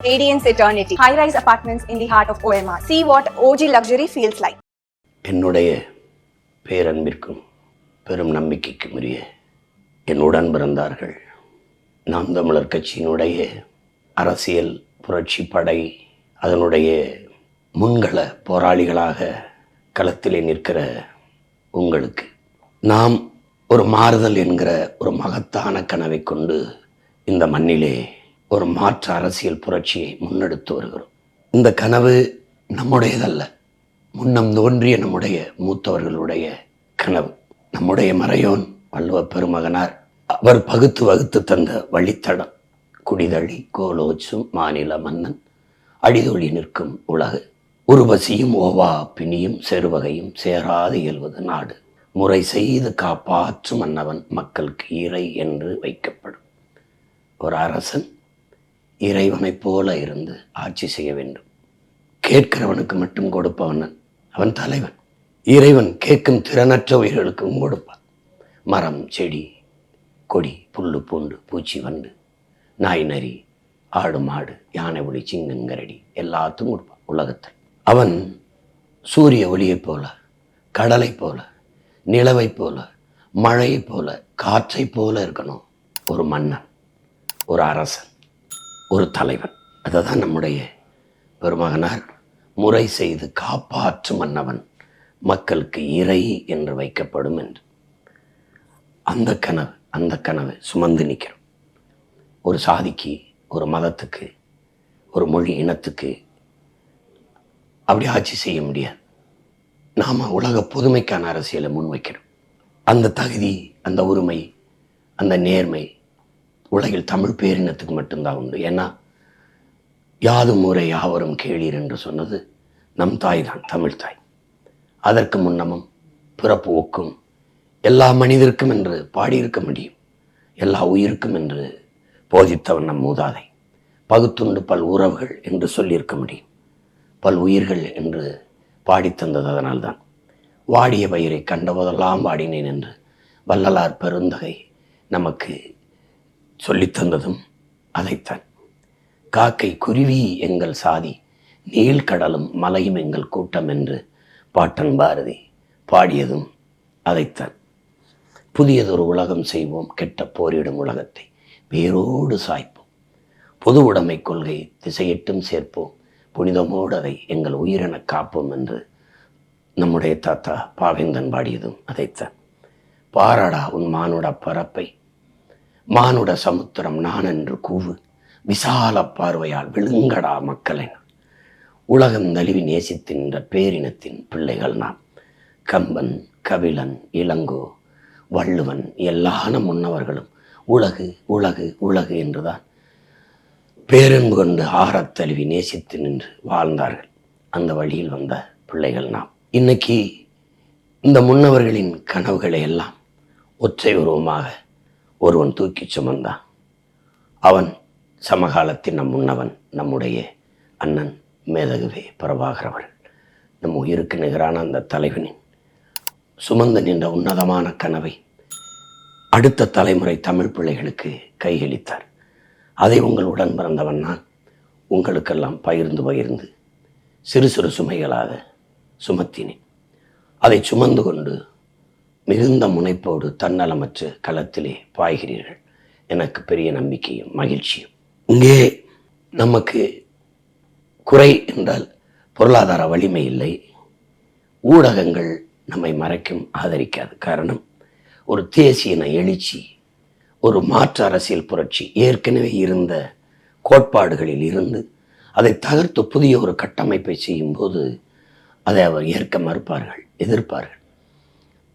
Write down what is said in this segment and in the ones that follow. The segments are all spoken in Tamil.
Radiance Eternity. High-rise apartments in the heart of OMR. See what OG luxury feels like. என்னுடைய பேரன்பிற்கும் பெரும் நம்பிக்கைக்கும் உரிய என்னுடன் பிறந்தார்கள். நாம் தமிழர் கட்சியினுடைய அரசியல் புரட்சி படை அதனுடைய முன்கள போராளிகளாக களத்திலே நிற்கிற உங்களுக்கு நாம் ஒரு மாறுதல் என்கிற ஒரு மகத்தான கனவை கொண்டு இந்த மண்ணிலே ஒரு மாற்று அரசியல் புரட்சியை முன்னெடுத்து வருகிறோம். இந்த கனவு நம்முடையதல்ல, முன்னம் தோன்றிய நம்முடைய மூத்தவர்களுடைய கனவு. நம்முடைய மறையோன் வள்ளுவ பெருமகனார் அவர் பகுத்து வகுத்து தந்த வழித்தடம். குடிதழி கோலோச்சும் மாநில மன்னன் அடிதொழி நிற்கும் உலகு, உருவசியும் ஓவா பிணியும் செருவகையும் சேராது இயல்வது நாடு, முறை செய்து காப்பாற்றும் மன்னவன் மக்களுக்கு இறை என்று வைக்கப்படும். ஒரு அரசன் இறைவனைப் போல இருந்து ஆட்சி செய்ய வேண்டும். கேட்கிறவனுக்கு மட்டும் கொடுப்பவன் அவன் தலைவன். இறைவன் கேட்கும் திறனற்ற உயிர்களுக்கும் கொடுப்பான். மரம் செடி கொடி புல்லு பூண்டு பூச்சி வண்டு நாய் நரி ஆடு மாடு யானை ஒளி சிங்கங்கரடி எல்லாத்துக்கும் கொடுப்பான் உலகத்தில். அவன் சூரிய ஒளியைப் போல, கடலை போல, நிலவை போல, மழையை போல, காற்றை போல இருக்கணும் ஒரு மன்னன், ஒரு அரசன், ஒரு தலைவன். அதை தான் நம்முடைய பெருமகனார் முறை செய்து காப்பாற்றும் மன்னவன் மக்களுக்கு இறை என்று வைக்கப்படும் என்று அந்த கனவு சுமந்து நிற்கிறோம். ஒரு சாதிக்கு, ஒரு மதத்துக்கு, ஒரு மொழி இனத்துக்கு அப்படி ஆட்சி செய்ய முடியாது. நாம் உலக பொதுமைக்கான அரசியலை முன்வைக்கிறோம். அந்த தகுதி, அந்த உரிமை, அந்த நேர்மை உலகில் தமிழ் பேரினத்துக்கு மட்டும்தான் உண்டு. ஏன்னா யாதும் ஊரே யாவரும் கேளீர் என்று சொன்னது நம் தாய் தான், தமிழ் தாய். அதற்கு முன்னமும் பிறப்பு ஒக்கும் எல்லா மனிதருக்கும் என்று பாடியிருக்க முடியும். எல்லா உயிருக்கும் என்று போதித்தவன் நம் மூதாதை. பகுத்துண்டு பல் உறவுகள் என்று சொல்லியிருக்க முடியும். பல் உயிர்கள் என்று பாடித்தந்தது அதனால்தான். வாடிய பயிரை கண்டபோதெல்லாம் வாடினேன் என்று வள்ளலார் பெருந்தகை நமக்கு சொல்லித்தந்ததும் அதைத்தான். காக்கை குருவி எங்கள் சாதி, நீள்கடலும் மலையும் எங்கள் கூட்டம் என்று பாட்டன் பாரதி பாடியதும் அதைத்தான். புதியதொரு உலகம் செய்வோம், கெட்ட போரிடும் உலகத்தை வேரோடு சாய்ப்போம், பொது உடைமை கொள்கை திசையிட்டும் சேர்ப்போம், புனிதமோடு அதை எங்கள் உயிரென காப்போம் என்று நம்முடைய தாத்தா பாவேந்தன் பாடியதும் அதைத்தான். பாராடா உன் மானுட பரப்பை, மானுட சமுத்திரம் நான் என்று கூவு, விசால பார்வையால் விழுங்கடா மக்களை. உலகம் நழுவி நேசித்தின்ற பேரினத்தின் பிள்ளைகள் நாம். கம்பன், கபிலன், இளங்கோ, வள்ளுவன் எல்லான முன்னவர்களும் உலகு உலகு உலகு என்றுதான் பேரன்பு கொண்டு ஆறத் தழுவி நேசித்து நின்று வாழ்ந்தார்கள். அந்த வழியில் வந்த பிள்ளைகள் நாம். இன்னைக்கு இந்த முன்னவர்களின் கனவுகளை எல்லாம் ஒற்றை உருவமாக ஒருவன் தூக்கி சுமந்தான். அவன் சமகாலத்தின் நம் முன்னவன், நம்முடைய அண்ணன் மேதகுவே பிரபாகர் அவர்கள். நம் உயிருக்கு நிகரான அந்த தலைவனின் சுமந்து நின்ற உன்னதமான கனவை அடுத்த தலைமுறை தமிழ் பிள்ளைகளுக்கு கையளித்தார். அதை உங்களுடன் பிறந்தவன் நான் உங்களுக்கெல்லாம் பகிர்ந்து சிறு சிறு சுமைகளாக சுமத்தினேன். அதை சுமந்து கொண்டு மிகுந்த முனைப்போடு தன்னலமற்ற களத்திலே பாய்கிறீர்கள். எனக்கு பெரிய நம்பிக்கையும் மகிழ்ச்சியும். இங்கே நமக்கு குறை என்றால் பொருளாதார வலிமை இல்லை. ஊடகங்கள் நம்மை மறைக்கும், ஆதரிக்காது. காரணம், ஒரு தேசிய எழுச்சி, ஒரு மாற்று அரசியல் புரட்சி ஏற்கனவே இருந்த கோட்பாடுகளில் இருந்து அதை தகர்த்து புதிய ஒரு கட்டமைப்பை செய்யும்போது அதை அவர் ஏற்க மறுப்பார்கள், எதிர்ப்பார்கள்.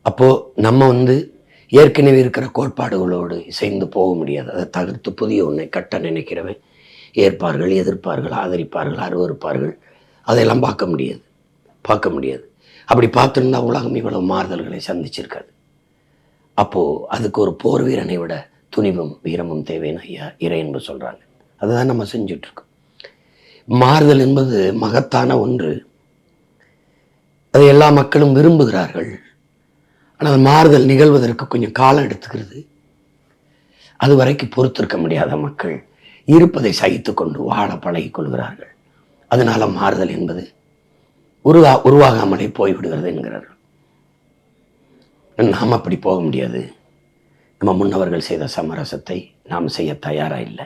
அப்போது நம்ம ஏற்கனவே இருக்கிற கோட்பாடுகளோடு இசைந்து போக முடியாது. அதை தகர்த்து புதிய ஒன்றை கட்ட நினைக்கிறவன் ஏற்பார்கள், எதிர்ப்பார்கள், ஆதரிப்பார்கள், அருவறுப்பார்கள். அதையெல்லாம் பார்க்க முடியாது. அப்படி பார்த்துருந்தா உலகம் இவ்வளவு மாறுதல்களை சந்திச்சிருக்காது. அப்போது அதுக்கு ஒரு போர் வீரனை விட துணிவும் வீரமும் தேவைன்னு ஐயா இறை என்று சொல்கிறாங்க. அதுதான் நம்ம செஞ்சிட்ருக்கோம். மாறுதல் என்பது மகத்தான ஒன்று. அதை எல்லா மக்களும் விரும்புகிறார்கள். ஆனால் மாறுதல் நிகழ்வதற்கு கொஞ்சம் காலம் எடுத்துக்கிறது. அது வரைக்கும் பொறுத்திருக்க முடியாத மக்கள் இருப்பதை சகித்து கொண்டு வாழ பழகிக் கொள்கிறார்கள். அதனால மாறுதல் என்பது உருவாகாமலே போய்விடுகிறது என்கிறார்கள். நாம் அப்படி போக முடியாது. நம்ம முன்னவர்கள் செய்த சமரசத்தை நாம் செய்ய தயாராக இல்லை.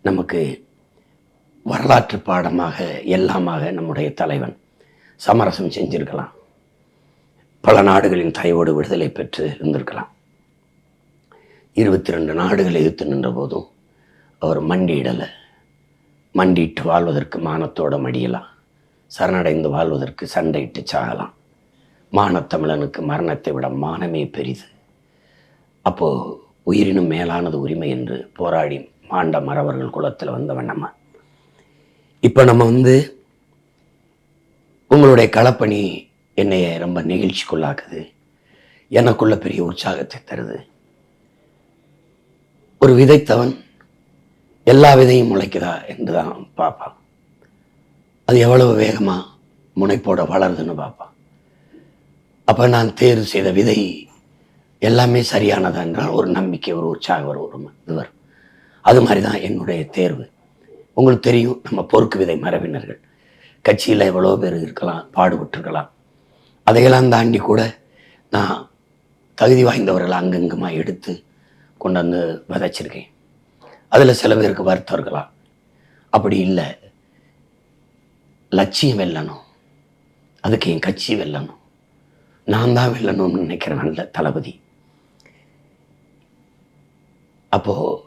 நமக்கு வரலாற்று பாடமாக எல்லாமாக நம்முடைய தலைவன் சமரசம் செஞ்சிருக்கலாம். பல நாடுகளின் தயவோடு விடுதலை பெற்று இருந்திருக்கலாம். 22 நாடுகள் எதிர்த்து நின்ற போதும் அவர் மண்டியிடலை. மண்டிட்டு வாழ்வதற்கு மானத்தோடு மடியலாம், சரணடைந்து வாழ்வதற்கு சண்டையிட்டு சாகலாம். மானத்தமிழனுக்கு மரணத்தை விட மானமே பெரிது. அப்போது உயிரினும் மேலானது உரிமை என்று போராடி மாண்ட மறவர்கள் குலத்தில் வந்தவன் நம்ம. இப்போ நம்ம உங்களுடைய களப்பணி என்னைய ரொம்ப நெகிழ்ச்சிக்குள்ளாக்குது, எனக்குள்ள பெரிய உற்சாகத்தை தருது. ஒரு விதைத்தவன் எல்லா விதையும் முளைக்குதா என்று தான் பார்ப்பான். அது எவ்வளவு வேகமாக முனைப்போட வளருதுன்னு பார்ப்பான். அப்போ நான் தேர்வு செய்த விதை எல்லாமே சரியானதா என்றால் ஒரு நம்பிக்கை, ஒரு உற்சாகம் வரும். இது வரும். அது மாதிரி தான் என்னுடைய தேர்வு. உங்களுக்கு தெரியும், நம்ம பொறுக்கு விதை மரபினர்கள் கட்சியில் எவ்வளோ பேர் இருக்கலாம், பாடுபட்டுருக்கலாம். அதையெல்லாம் தாண்டி கூட நான் தகுதி வாய்ந்தவர்களை அங்கங்குமா எடுத்து கொண்டு வந்து விதைச்சிருக்கேன். அதில் சில பேருக்கு வருத்தம் இருக்கலாம். அப்படி இல்லை, லட்சியம் வெல்லணும், அதுக்கு என் கட்சி வெல்லணும், நான் தான் வெல்லணும்னு நினைக்கிற நல்ல தளபதி. அப்போது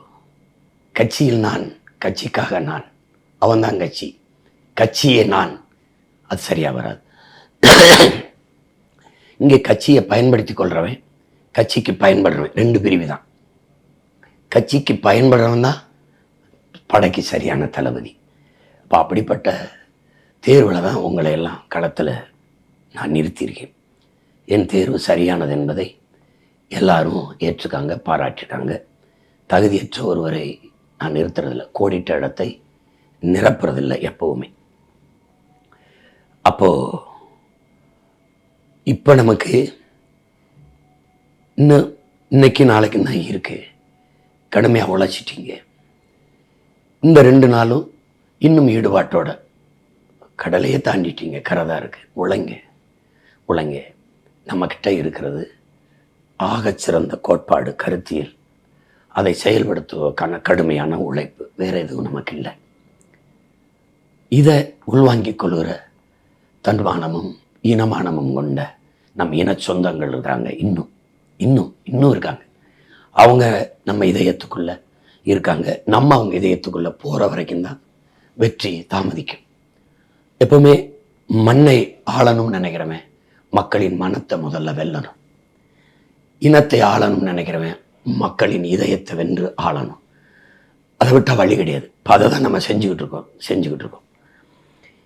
கட்சியில் நான், கட்சிக்காக நான், அவன்தான் கட்சி, கட்சியே நான், அது சரியாக வராது. இங்கே கட்சியை பயன்படுத்தி கொள்றவன், கட்சிக்கு பயன்படுறவன், 2 பிரிவு தான். கட்சிக்கு பயன்படுறவன் தான் படைக்கு சரியான தளபதி. அப்போ அப்படிப்பட்ட தேர்வில் தான் உங்களை எல்லாம் களத்தில் நான் நிறுத்தியிருக்கேன். என் தேர்வு சரியானது என்பதை எல்லாரும் ஏற்றுக்காங்க, பாராட்டிட்டாங்க. தகுதியற்ற ஒருவரை நான் நிறுத்துறதில்லை, கோடிட்ட இடத்தை நிரப்புறதில்லை எப்பவுமே. அப்போது இப்போ நமக்கு இன்னைக்கு நாளைக்கு தான் இருக்குது. கடுமையாக உழைச்சிட்டீங்க. இந்த 2 நாளும் இன்னும் ஈடுபாட்டோட கடலையே தாண்டிட்டீங்க. கரைதான் இருக்குது. உழைங்க. நம்மக்கிட்ட இருக்கிறது ஆகச்சிறந்த கோட்பாடு, கருத்தியல். அதை செயல்படுத்துவதற்கான கடுமையான உழைப்பு, வேறு எதுவும் நமக்கு இல்லை. இதை உள்வாங்கிக் கொள்கிற தன்மானமும் இனமானமும் கொண்ட நம் இன சொந்தங்கள் இருக்காங்க. இன்னும் இருக்காங்க. அவங்க நம்ம இதயத்துக்குள்ள இருக்காங்க. நம்ம அவங்க இதயத்துக்குள்ள போகிற வரைக்கும் தான் வெற்றி தாமதிக்கும். எப்பவுமே மண்ணை ஆளணும்னு நினைக்கிறவன் மக்களின் மனத்தை முதல்ல வெல்லணும். இனத்தை ஆளணும்னு நினைக்கிறவன் மக்களின் இதயத்தை வென்று ஆளணும். அதை விட்டால் வழி கிடையாது. இப்போ அதை தான் நம்ம செஞ்சுக்கிட்டு இருக்கோம்.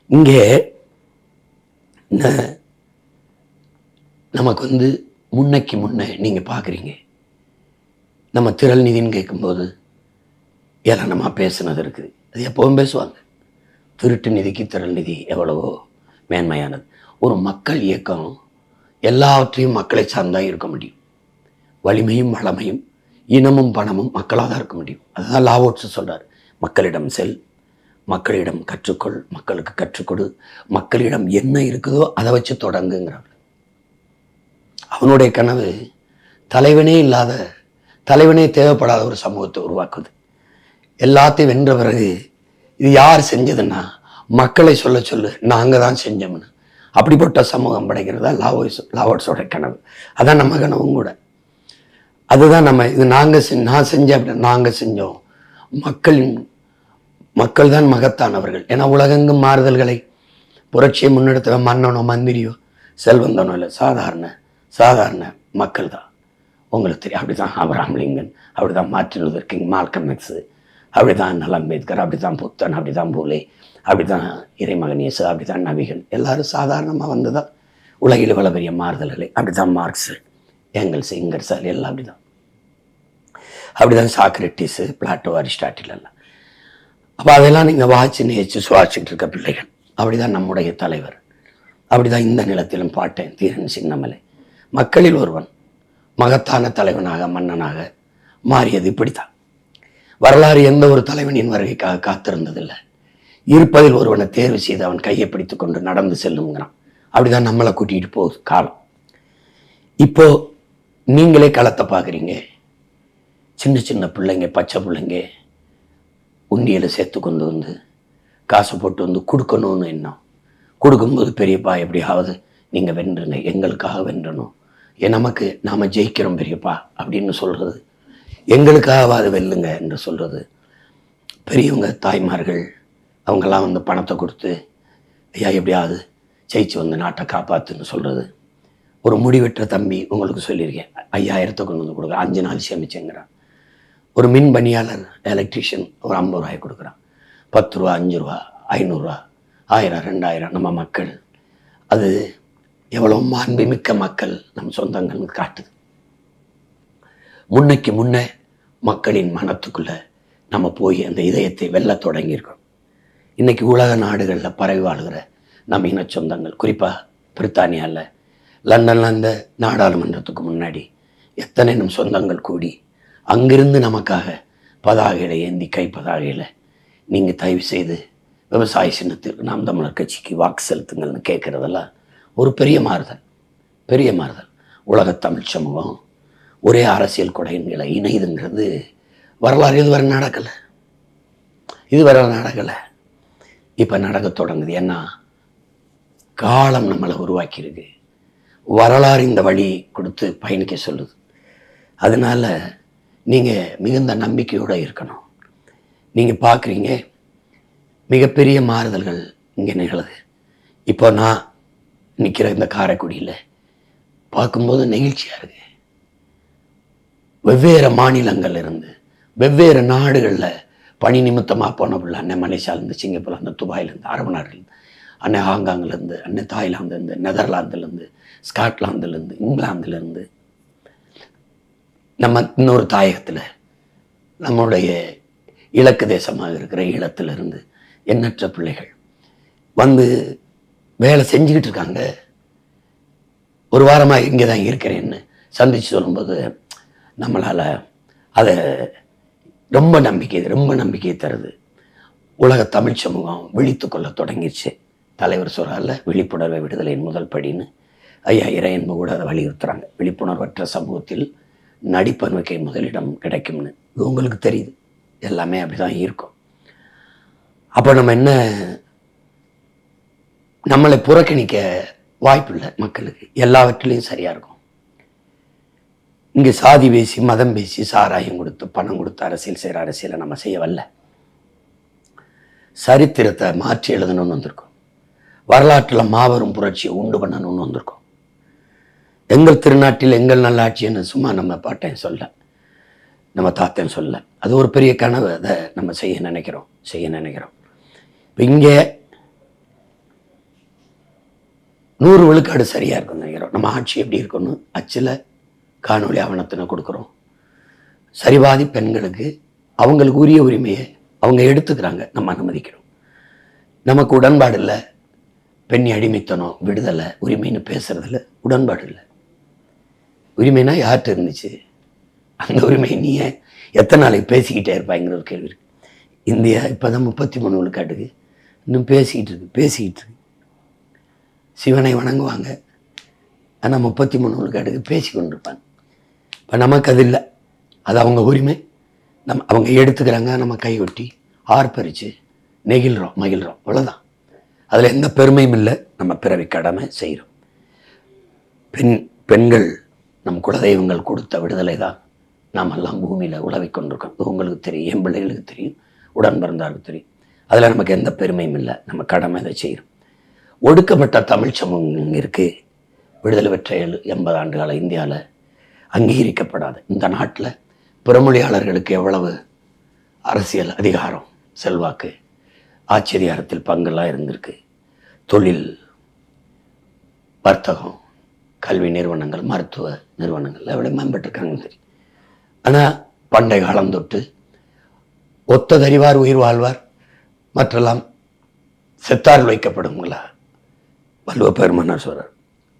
இங்கே நமக்கு முன்னைக்கு முன்னே நீங்கள் பார்க்குறீங்க, நம்ம திரள் நிதின்னு கேட்கும்போது ஏளனமாக பேசுனது இருக்குது. அது எப்பவும் பேசுவாங்க. திருட்டு நிதிக்கு திரள் நிதி எவ்வளவோ மேன்மையானது. ஒரு மக்கள் இயக்கம் எல்லாவற்றையும் மக்களை சார்ந்தான் இருக்க முடியும். வலிமையும் வளமையும் இனமும் பணமும் மக்களாக தான் இருக்க முடியும். அதுதான் லாவோட்ஸ் சொல்கிறார். மக்களிடம் செல், மக்களிடம் கற்றுக்கொள், மக்களுக்கு கற்றுக்கொடு, மக்களிடம் என்ன இருக்குதோ அதை வச்சு தொடங்குங்கிறார். அவனுடைய கனவு தலைவனே தேவைப்படாத ஒரு சமூகத்தை உருவாக்குது. எல்லாத்தையும் வென்ற பிறகு இது யார் செஞ்சதுன்னா மக்களை சொல்லு, நாங்கள் தான் செஞ்சோம்னு அப்படிப்பட்ட சமூகம் படைக்கிறதா லாவோட்ஸோட கனவு. அதான் நம்ம கனவும் கூட. அதுதான் நம்ம இது நான் செஞ்சேன் அப்படி நாங்கள் செஞ்சோம். மக்கள் தான் மகத்தானவர்கள். ஏன்னா உலகெங்கும் மாறுதல்களை புரட்சியை முன்னெடுத்த மன்னனோ மந்திரியோ செல்வந்தனோ இல்லை, சாதாரண மக்கள் தான். உங்களுக்கு தெரியும். அப்படி தான் ஆபிரகாம் லிங்கன், அப்படி தான் Martin Luther king, Malcolm X, அப்படி தான் அம்பேத்கர், அப்படி தான் புத்தன், அப்படி தான் பூலே, அப்படி தான் இறைமகன் இயேசு, அப்படி தான் நபிகள். எல்லாரும் சாதாரணமாக வந்து தான் உலகில் இவ்வளவு பெரிய மாறுதல்களை. அப்படி தான் மார்க்ஸ், ஏங்கல்ஸ், இங்கர்ஸ் எல்லாம் அப்படி தான் சாக்ரட்டிஸு, பிளாட்டோ, அரிஸ்டாட்டில் எல்லாம். அப்போ அதெல்லாம் நீங்கள் வாட்சி நேச்சு சுவாசிச்சுட்டு இருக்க பிள்ளைகள். அப்படி தான் நம்முடைய தலைவர். அப்படி தான் இந்த நிலத்திலும் பாட்டேன் தீரன் சின்னமலை மக்களில் ஒருவன் மகத்தான தலைவனாக மன்னனாக மாறியது இப்படித்தான். வரலாறு எந்த ஒரு தலைவனின் வருகைக்காக காத்திருந்ததில்லை. இருப்பதில் ஒருவனை தேர்வு செய்து அவன் கையை பிடித்து கொண்டு நடந்து செல்லுங்கிறான். அப்படிதான் நம்மளை கூட்டிகிட்டு போகுது காலம். இப்போ நீங்களே களத்தை பார்க்குறீங்க. சின்ன சின்ன பிள்ளைங்க, பச்சை பிள்ளைங்க உண்டியலை சேர்த்து கொண்டு வந்து காசை போட்டு வந்து கொடுக்கணும்னு எண்ணம். கொடுக்கும்போது பெரியப்பா எப்படியாவது நீங்கள் வென்றுங்க, எங்களுக்காக வென்றணும், நமக்கு நாம் ஜெயிக்கிறோம் பெரியப்பா அப்படின்னு சொல்கிறது, எங்களுக்காகவாது வெல்லுங்க என்று சொல்கிறது. பெரியவங்க தாய்மார்கள் அவங்கெல்லாம் வந்து பணத்தை கொடுத்து ஐயா எப்படியாவது ஜெயிச்சு வந்து நாட்டை காப்பாற்றுன்னு சொல்கிறது. ஒரு முடிவெற்ற தம்பி உங்களுக்கு சொல்லியிருக்கேன், 5000 கொண்டு வந்து கொடுக்குறான், 5 நாள் சேமிச்சுங்கிறான். ஒரு மின் பணியாளர் எலக்ட்ரிஷியன் ஒரு 50 ரூபாய் கொடுக்குறான். 10 ரூபா, 5 ரூபா, 500 ரூபா, 1000, 2000 நம்ம மக்கள். அது எவ்வளோ மாண்புமிக்க மக்கள் நம் சொந்தங்கள்னு காட்டுது. முன்னைக்கு முன்னே மக்களின் மனத்துக்குள்ள நம்ம போய் அந்த இதயத்தை வெல்ல தொடங்கியிருக்கோம். இன்னைக்கு உலக நாடுகளில் பரவி வாழ்கிற நம்ம இன சொந்தங்கள், குறிப்பாக பிரித்தானியாவில் லண்டனில் அந்த நாடாளுமன்றத்துக்கு முன்னாடி எத்தனை நம் சொந்தங்கள் கூடி அங்கிருந்து நமக்காக பதாகைகளை ஏந்தி, கை பதாகையில் நீங்கள் தயவு செய்து விவசாய சின்னத்திற்கு நாம் தமிழர் கட்சிக்கு வாக்கு செலுத்துங்கள்னு கேட்குறதெல்லாம் ஒரு பெரிய மாறுதல், பெரிய மாறுதல். உலகத் தமிழ் சமூகம் ஒரே அரசியல் கொடைகளை இணையுதுங்கிறது வரலாறு இதுவரை நடக்கலை, இதுவரை நடக்கலை. இப்போ நடக்க தொடங்குது. ஏன்னா காலம் நம்மளை உருவாக்கியிருக்கு, வரலாறு இந்த வழி கொடுத்து பயணிக்க சொல்லுது. அதனால் நீங்கள் மிகுந்த நம்பிக்கையோடு இருக்கணும். நீங்கள் பார்க்குறீங்க மிகப்பெரிய மாறுதல்கள் இங்கே நிகழுது. இப்போ நான் நிற்கிற இந்த காரைக்குடியில் பார்க்கும்போது நெகிழ்ச்சியாக இருக்கு. வெவ்வேறு மாநிலங்கள் இருந்து வெவ்வேறு நாடுகளில் பணி நிமித்தமாக போன பிள்ளை, அன்னை மலேசியாவிலேருந்து, சிங்கப்பூர்லேருந்து, துபாயிலேருந்து, அரபு நாட்டிலேருந்து, அன்னை ஹாங்காங்லேருந்து, அன்னை தாய்லாந்துலேருந்து, நெதர்லாந்துலேருந்து, ஸ்காட்லாந்துலேருந்து, இங்கிலாந்துலேருந்து, நம்ம இன்னொரு தாயகத்தில் நம்முடைய இலக்கு தேசமாக இருக்கிற ஈழத்திலிருந்து எண்ணற்ற பிள்ளைகள் வந்து வேலை செஞ்சுக்கிட்டு இருக்காங்க. ஒரு வாரமாக இங்கே தான் இருக்கிறேன்னு சந்தித்து சொல்லும்போது நம்மளால் அதை ரொம்ப நம்பிக்கை தருது. உலக தமிழ் சமூகம் விழித்து கொள்ள தொடங்கிடுச்சு. தலைவர் சொல்கிறால விழிப்புணர்வை விடுதலையின் முதல் படின்னு ஐயா இறையன்பு கூட அதை வலியுறுத்துறாங்க. விழிப்புணர்வற்ற சமூகத்தில் நடிப்பன்மைக்கு முதலிடம் கிடைக்கும்னு உங்களுக்கு தெரியுது. எல்லாமே அப்படி தான் இருக்கும். அப்போ நம்ம என்ன, நம்மளை புறக்கணிக்க வாய்ப்பில்லை. மக்களுக்கு எல்லாவற்றிலையும் சரியாக இருக்கும். இங்கே சாதி பேசி, மதம் பேசி, சாராயம் கொடுத்து, பணம் கொடுத்து அரசியல் செய்கிற அரசியலை நம்ம செய்ய வரல. சரித்திரத்தை மாற்றி எழுதணும்னு வந்திருக்கோம். வரலாற்றில் மாபெரும் புரட்சியை உண்டு பண்ணணும்னு வந்திருக்கோம். எங்கள் திருநாட்டில் எங்கள் நல்லாட்சின்னு சும்மா நம்ம பாட்டேன் சொல்ல, நம்ம தாத்தேன் சொல்ல, அது ஒரு பெரிய கனவு. அதை நம்ம செய்ய நினைக்கிறோம். இப்போ இங்கே 100 விழுக்காடு சரியாக இருக்குன்னு நினைக்கிறோம். நம்ம ஆட்சி எப்படி இருக்குன்னு அச்சில் காணொலி ஆவணத்தினை கொடுக்குறோம். சரிவாதி பெண்களுக்கு அவங்களுக்கு உரிய உரிமையை அவங்க எடுத்துக்கிறாங்க, நம்ம அனுமதிக்கிறோம். நமக்கு உடன்பாடு இல்லை. பெண் அடிமைத்தனம், விடுதலை, உரிமைன்னு பேசுறதுல உடன்பாடு இல்லை. உரிமைனா யார்கிட்ட இருந்துச்சு? அந்த உரிமை நீ எத்தனை நாளைக்கு பேசிக்கிட்டே இருப்பாங்கிற ஒரு கேள்வி இருக்கு. இந்தியா இப்போ தான் 33 விழுக்காட்டுக்கு இன்னும் பேசிக்கிட்டு இருக்கு. சிவனை வணங்குவாங்க, ஆனால் 33 விழுக்காட்டுக்கு பேசி கொண்டிருப்பாங்க. இப்போ நமக்கு அது இல்லை. அது அவங்க உரிமை. அவங்க எடுத்துக்கிறாங்க, நம்ம கையொட்டி ஆர்ப்பரித்து மகிழ்கிறோம், அவ்வளோதான். அதில் எந்த பெருமையும் இல்லை. நம்ம பிறவி கடமை செய்கிறோம். பெண்கள் நம் குலதெய்வங்கள் கொடுத்த விடுதலை தான் நாம் எல்லாம் பூமியில் உழவி கொண்டிருக்கோம். உங்களுக்கு தெரியும், என் பிள்ளைகளுக்கு தெரியும், உடன் பிறந்தாருக்கு தெரியும். அதில் நமக்கு எந்த பெருமையும் இல்லை. நம்ம கடமை அதை செய்கிறோம். ஒடுக்கப்பட்ட தமிழ் சமூகம் இருக்குது. விடுதலை பெற்ற 80 ஆண்டுகால இந்தியாவில் அங்கீகரிக்கப்படாது. இந்த நாட்டில் பிறமொழியாளர்களுக்கு எவ்வளவு அரசியல் அதிகாரம், செல்வாக்கு, ஆச்சரியாரத்தில் பங்கெல்லாம் இருந்திருக்கு. தொழில், வர்த்தகம், கல்வி நிறுவனங்கள், மருத்துவ நிறுவனங்கள் எவ்வளோ மேம்பட்டிருக்காங்கன்னு தெரியும். ஆனால் பண்டை காலம் தொட்டு ஒத்ததறிவார் உயிர் வாழ்வார், மற்றெல்லாம் செத்தார்கள் வைக்கப்படுங்களா? வள்ளுவ பெருமன்னார் சொல்றார்,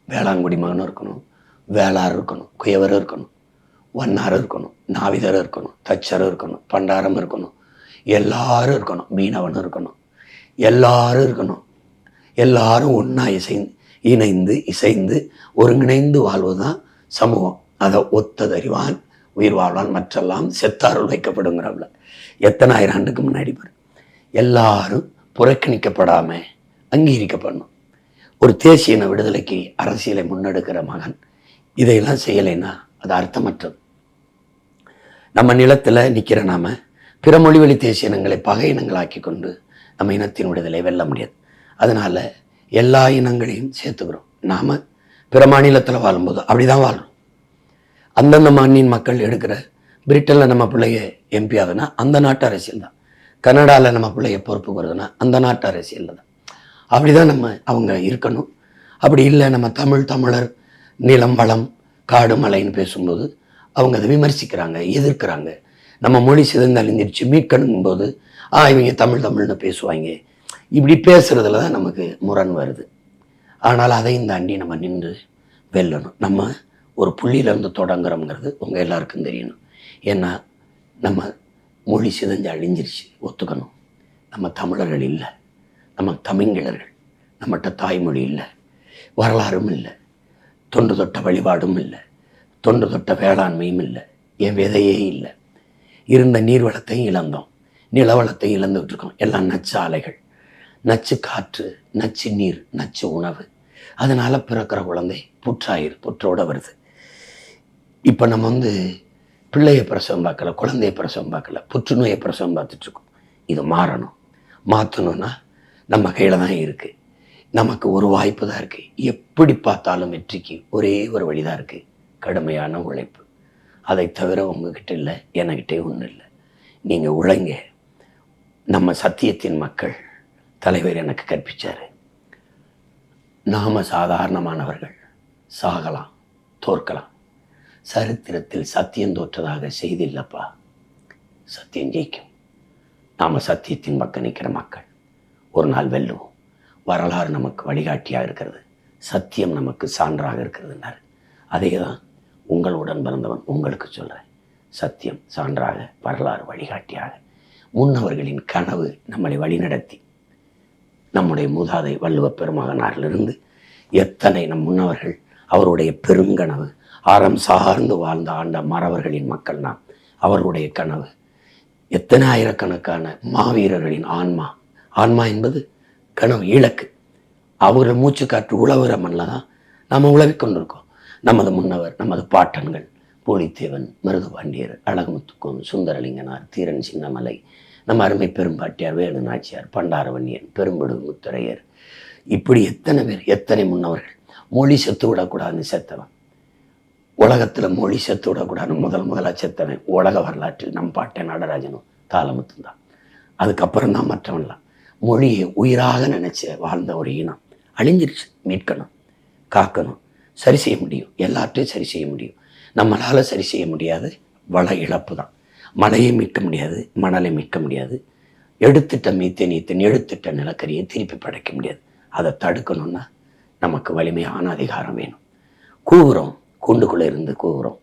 வேளாங்குடி மகனும் இருக்கணும், வேளார் இருக்கணும், குயவர் இருக்கணும், வண்ணாரம் இருக்கணும், நாவிதர் இருக்கணும், தச்சர் இருக்கணும், பண்டாரம் இருக்கணும், எல்லாரும் இருக்கணும், மீனவன் இருக்கணும், எல்லாரும் இருக்கணும். எல்லாரும் ஒன்றா இணைந்து இசைந்து ஒருங்கிணைந்து வாழ்வது தான் சமூகம். அதை ஒத்ததறிவான் உயிர் வாழ்வான் மற்றெல்லாம் செத்தாருள் வைக்கப்படுங்கிறவள எத்தனை ஆயிரம் ஆண்டுக்கு முன்னாடி பாரு. எல்லாரும் புறக்கணிக்கப்படாமல் அங்கீகரிக்கப்படணும். ஒரு தேசிய இன விடுதலைக்கு அரசியலை முன்னெடுக்கிற மகன் இதையெல்லாம் செய்யலைன்னா அது அர்த்தமற்றது. நம்ம நிலத்தில் நிற்கிற நாம பிற மொழிவழி தேசிய இனங்களை பகை இனங்களாக்கி கொண்டு நம்ம இனத்தின் விடுதலை வெல்ல முடியாது. அதனால் எல்லா இனங்களையும் சேர்த்துக்கிறோம். நாம் பிற மாநிலத்தில் வாழும்போது அப்படி தான் வாழும். அந்தந்த மாநில மக்கள் எடுக்கிற பிரிட்டனில் நம்ம பிள்ளைய எம்பி ஆகுதுன்னா அந்த நாட்டு அரசியல் தான். கனடாவில் நம்ம பிள்ளைய பொறுப்பு வருதுன்னா அந்த நாட்டு அரசியல் தான். அப்படி தான் நம்ம அவங்க இருக்கணும். அப்படி இல்லை நம்ம தமிழர் நிலம் வளம் காடு மலைன்னு பேசும்போது அவங்க அதை விமர்சிக்கிறாங்க, எதிர்க்கிறாங்க. நம்ம மொழி சிதைந்து அழிஞ்சிருச்சு மீட்கணும் போது இவங்க தமிழ்னு பேசுவாங்க. இப்படி பேசுகிறதுல தான் நமக்கு முரண் வருது. ஆனால் அதையும் தாண்டி நம்ம நின்று வெல்லணும். நம்ம ஒரு புள்ளியிலேருந்து தொடங்குறோங்கிறது உங்கள் எல்லாருக்கும் தெரியணும். ஏன்னா நம்ம மொழி சிதைஞ்சு அழிஞ்சிருச்சு, ஒத்துக்கணும். நம்ம தமிழர்கள் இல்லை, நம்ம தமிழர்கள், நம்மகிட்ட தாய்மொழி இல்லை, வரலாறும் இல்லை, தொன்று தொட்ட வழிபாடும் இல்லை, தொன்று தொட்ட வேளாண்மையும் இல்லை, என் விதையே இல்லை. இருந்த நீர்வளத்தையும் இழந்தோம், நிலவளத்தையும் இழந்துகிட்டு இருக்கோம். எல்லாம் நச்சு ஆலைகள், நச்சு காற்று, நச்சு நீர், நச்சு உணவு. அதனால் பிறக்கிற குழந்தை புற்றோட வருது. இப்போ நம்ம பிள்ளையை பிரசவம் பார்க்கல, குழந்தைய பிரசவம் பார்க்கல, புற்றுநோயை பிரசவம் பார்த்துட்ருக்கோம். இது மாறணும். மாற்றணும்னா நம்ம கையில் தான் இருக்குது. நமக்கு ஒரு வாய்ப்பு தான் இருக்குது. எப்படி பார்த்தாலும் வெற்றிக்கு ஒரே ஒரு வழி தான் இருக்குது, கடுமையான உழைப்பு. அதை தவிர உங்ககிட்ட இல்லை, என்கிட்டே ஒன்றும் இல்லை. நீங்கள் உழைங்க. நம்ம சத்தியத்தின் மக்கள் தலைவர் எனக்கு கற்பிச்சார். நாம சாதாரணமானவர்கள், சாகலாம், தோற்கலாம். சரித்திரத்தில் சத்தியம் தோற்றதாக செய்தில்லப்பா. சத்தியம் ஜெயிக்கும். நாம் சத்தியத்தின் பக்கம் நிற்கிற மக்கள் ஒரு நாள் வெல்லுவோம். வரலாறு நமக்கு வழிகாட்டியாக இருக்கிறது, சத்தியம் நமக்கு சான்றாக இருக்கிறதுனாரு. அதே தான் உங்களுடன் பிறந்தவன் உங்களுக்கு சொல்கிறேன். சத்தியம் சான்றாக, வரலாறு வழிகாட்டியாக, முன்னவர்களின் கனவு நம்மளை வழிநடத்தி, நம்முடைய மூதாதை வள்ளுவ பெருமகனாரிலிருந்து எத்தனை நம் முன்னவர்கள் அவருடைய பெருங்கனவு அறம் சார்ந்து வாழ்ந்த ஆண்ட மறவர்களின் மக்கள் நாம். அவர்களுடைய கனவு எத்தனை ஆயிரக்கணக்கான மாவீரர்களின் ஆன்மா என்பது கனவு, இலக்கு. அவர்கள் மூச்சு காற்று உழவுற மண்ணில் தான் நம்ம உழவிக் கொண்டிருக்கோம். நமது முன்னவர், நமது பாட்டன்கள் பூலித்தேவன், மருதுபாண்டியர், அழகுமுத்துக்கோன், சுந்தரலிங்கனார், தீரன் சின்னமலை, நம்ம அருமை பெரும்பாட்டியார், வேலு நாச்சியார், பண்டாரவன்னியன், பெரும்படு முத்தரையர், இப்படி எத்தனை பேர், எத்தனை முன்னவர்கள். மொழி செத்து விடக்கூடாதுன்னு செத்தவன், உலகத்தில் மொழி செத்து விடக்கூடாதுன்னு முதலாக செத்தவன் உலக வரலாற்றில் நம் பாட்டன் நடராஜனும் தாளமுத்தும் தான். அதுக்கப்புறம் தான் மற்றவன்லாம். மொழியை உயிராக நினைச்ச வாழ்ந்த ஒரு இனம் அழிஞ்சிருச்சு. மீட்கணும், காக்கணும், சரி செய்ய முடியும். எல்லாத்தையும் சரி செய்ய முடியும். நம்மளால் சரி செய்ய முடியாது வள இழப்பு தான். மழையை மீட்க முடியாது, மணலை மீட்க முடியாது. எடுத்துட்ட மீத்தேன் எடுத்துட்ட நிலக்கரியை திருப்பி படைக்க முடியாது. அதை தடுக்கணும்னா நமக்கு வலிமையான அதிகாரம் வேணும். கூவுறோம், கூண்டுக்குள்ளே இருந்து கூவுறோம்,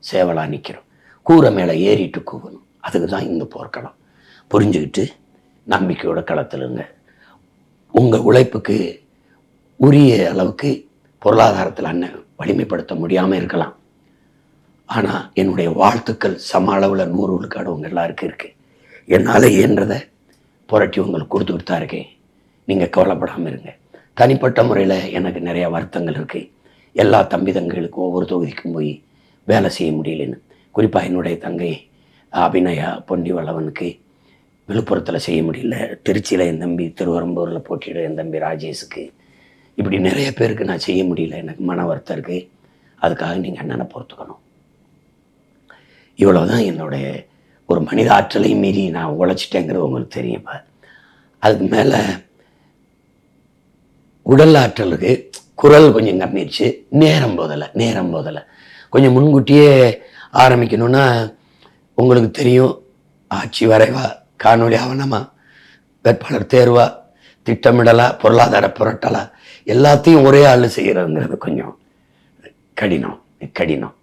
சேவலாக நிற்கிறோம். கூரை மேலே ஏறிட்டு கூவணும். அதுக்கு தான் இந்த போர்க்களம். புரிஞ்சுக்கிட்டு நம்பிக்கையோட களத்திலுங்க. உங்கள் உழைப்புக்கு உரிய அளவுக்கு பொருளாதாரத்தில் அண்ணன் வலிமைப்படுத்த முடியாமல் இருக்கலாம். ஆனால் என்னுடைய வாழ்த்துக்கள் சம அளவில் 100 விழுக்காடு உங்கள் எல்லாருக்கும் இருக்குது. என்னால் இயன்றதை புரட்டி உங்களுக்கு கொடுத்துக்கிட்டு தான் இருக்கேன். நீங்கள் கவலைப்படாமல் இருங்க. தனிப்பட்ட முறையில் எனக்கு நிறையா வருத்தங்கள் இருக்குது. எல்லா தம்பிதங்களுக்கும் ஒவ்வொரு தொகுதிக்கும் போய் வேலை செய்ய முடியலன்னு. குறிப்பாக என்னுடைய தங்கை அபிநயா பொண்டிவளவனுக்கு விழுப்புரத்தில் செய்ய முடியல, திருச்சியில் என் தம்பி, திருவரம்பூரில் போட்டியிட என் தம்பி ராஜேஷுக்கு, இப்படி நிறைய பேருக்கு நான் செய்ய முடியல. எனக்கு மன வருத்தம் இருக்குது. அதுக்காக நீங்கள் அண்ணனை பொறுத்துக்கணும். இவ்வளவுதான் என்னுடைய ஒரு மனித ஆற்றலையும் மீறி நான் உழைச்சிட்டேங்கிறது உங்களுக்கு தெரியும். அதுக்கு மேலே உடல் ஆற்றலுக்கு குரல் கொஞ்சம் கம்மிடுச்சு. நேரம் போதலை. கொஞ்சம் முன்கூட்டியே ஆரம்பிக்கணும்னா உங்களுக்கு தெரியும், ஆட்சி வரைவா, காணொலி ஆவணமா, வேட்பாளர் தேர்வா, திட்டமிடலா, பொருளாதார புரட்டலா, எல்லாத்தையும் ஒரே ஆள் செய்கிறதுங்கிறது கொஞ்சம் கடினம்.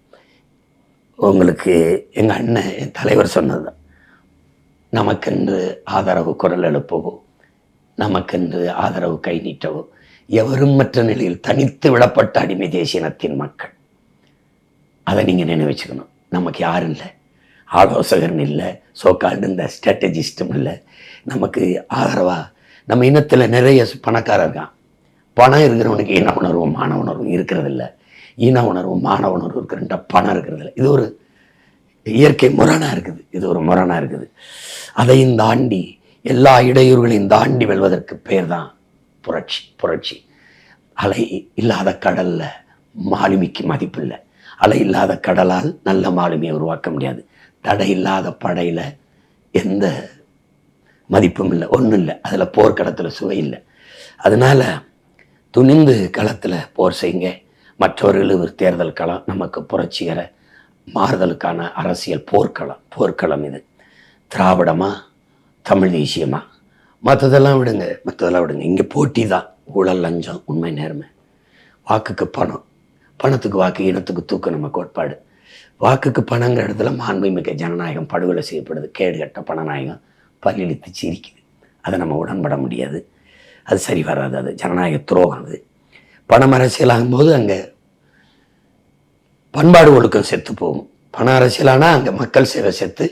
உங்களுக்கு எங்கள் அண்ணன் என் தலைவர் சொன்னது தான், நமக்கென்று ஆதரவு குரல் எழுப்பவோ, நமக்கென்று ஆதரவு கை நீட்டவோ எவரும் மற்ற நிலையில் தனித்து விடப்பட்ட அடிமை தேசியனத்தின் மக்கள். அதை நீங்கள் நினைவச்சுக்கணும். நமக்கு யாரும் இல்லை, ஆலோசகர் இல்லை, சோக்கால்டு இந்த ஸ்ட்ராட்டஜிஸ்டும் இல்லை. நமக்கு ஆதரவாக நம்ம இனத்தில் நிறைய பணக்காரர் இருக்கான். பணம் இருக்கிறவனுக்கு இன உணர்வும் மான உணர்வும் இருக்கிறதில்ல. இன உணர்வும் மான உணர்வும் இருக்கிற பணம் இருக்கிறதில்ல. இது ஒரு இயற்கை முரணாக இருக்குது. இது ஒரு முரணாக இருக்குது. அதையும் தாண்டி எல்லா இடையூறுகளையும் தாண்டி வெல்வதற்கு பேர் தான் புரட்சி. புரட்சி. அலை இல்லாத கடலில் மாலுமிக்கு மதிப்பு இல்லை. அலை இல்லாத கடலால் நல்ல மாலுமியை உருவாக்க முடியாது. தடை இல்லாத படையில் எந்த மதிப்பும் இல்லை, ஒன்றும் இல்லை. அதில் போர்க்களத்தில் சுவை இல்லை. அதனால் துணிந்து களத்தில் போர் செய்யுங்க. மற்றவர்கள் ஒரு தேர்தல் களம், நமக்கு புரட்சிகர மாறுதலுக்கான அரசியல் போர்க்களம் இது. திராவிடமா தமிழ் தேசியமா மற்றதெல்லாம் விடுங்க. இங்கே போட்டி தான். ஊழல், லஞ்சம், உண்மை, நேர்மை. வாக்குக்கு பணம், பணத்துக்கு வாக்கு, இனத்துக்கு தூக்கு நம்ம கோட்பாடு. வாக்குக்கு பணங்கிற இடத்துல மாண்புமிக்க ஜனநாயகம் படுகொலை செய்யப்படுது. கேடுகட்ட பணநாயகம் பல்லிழித்து சிரிக்குது. அதை நம்ம உடன்பட முடியாது. அது சரி வராது. அது ஜனநாயக துரோகம். அது பணம் அரசியலாகும்போது அங்கே பண்பாடு ஒழுக்கம் செத்து போகும். பண அரசியலானால் அங்கே மக்கள் சேவை செத்து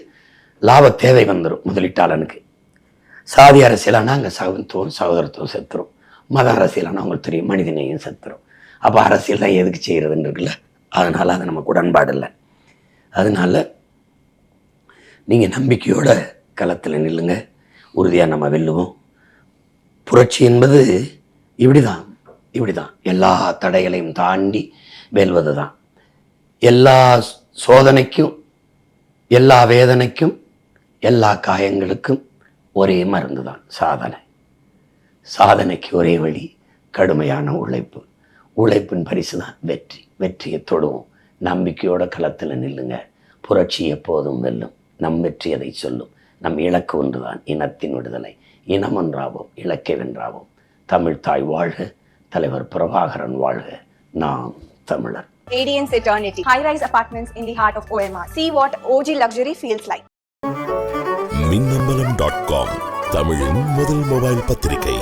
லாப தேவை வந்துடும் முதலீட்டாளனுக்கு. சாதி அரசியலானால் அங்கே சகோதரத்துவம் செத்துரும். மத அரசியலானால் அவங்களுக்கு தெரியும் மனிதனையும் செத்துரும். அப்போ அரசியல் தான் எதுக்கு செய்கிறதுன்னு இருக்குல்ல. அதனால் அது நமக்கு உடன்பாடு இல்லை. அதனால் நீங்கள் நம்பிக்கையோட களத்தில் நில்லுங்க. உறுதியாக நம்ம வெல்லுவோம். புரட்சி என்பது இப்படி தான் எல்லா தடைகளையும் தாண்டி வெல்வது தான். எல்லா சோதனைக்கும், எல்லா வேதனைக்கும், எல்லா காயங்களுக்கும் ஒரே மருந்து தான் சாதனை. சாதனைக்கு ஒரே வழி கடுமையான உழைப்பு. உழைப்பின் பரிசு தான் வெற்றி. வெற்றியை தொடுவோம். நம்பிக்கையோட களத்தில் நில்லுங்க. புரட்சி எப்போதும் வெல்லும். நம் வெற்றி அதை சொல்லும். நம் இலக்கு ஒன்றுதான், இனத்தின் விடுதலை. இனம் ஒன்றாவோம், இலக்கை வென்றாவோம். தமிழ் தாய் வாழ்க. தலைவர் பிரபாகரன் வாழ்க. நாம் தமிழர். Radiance Eternity. High-rise apartments in the heart of OMR. See what OG luxury feels like. மின்னம்பலம்.com தமிழின் முதல் மொபைல் பத்திரிகை.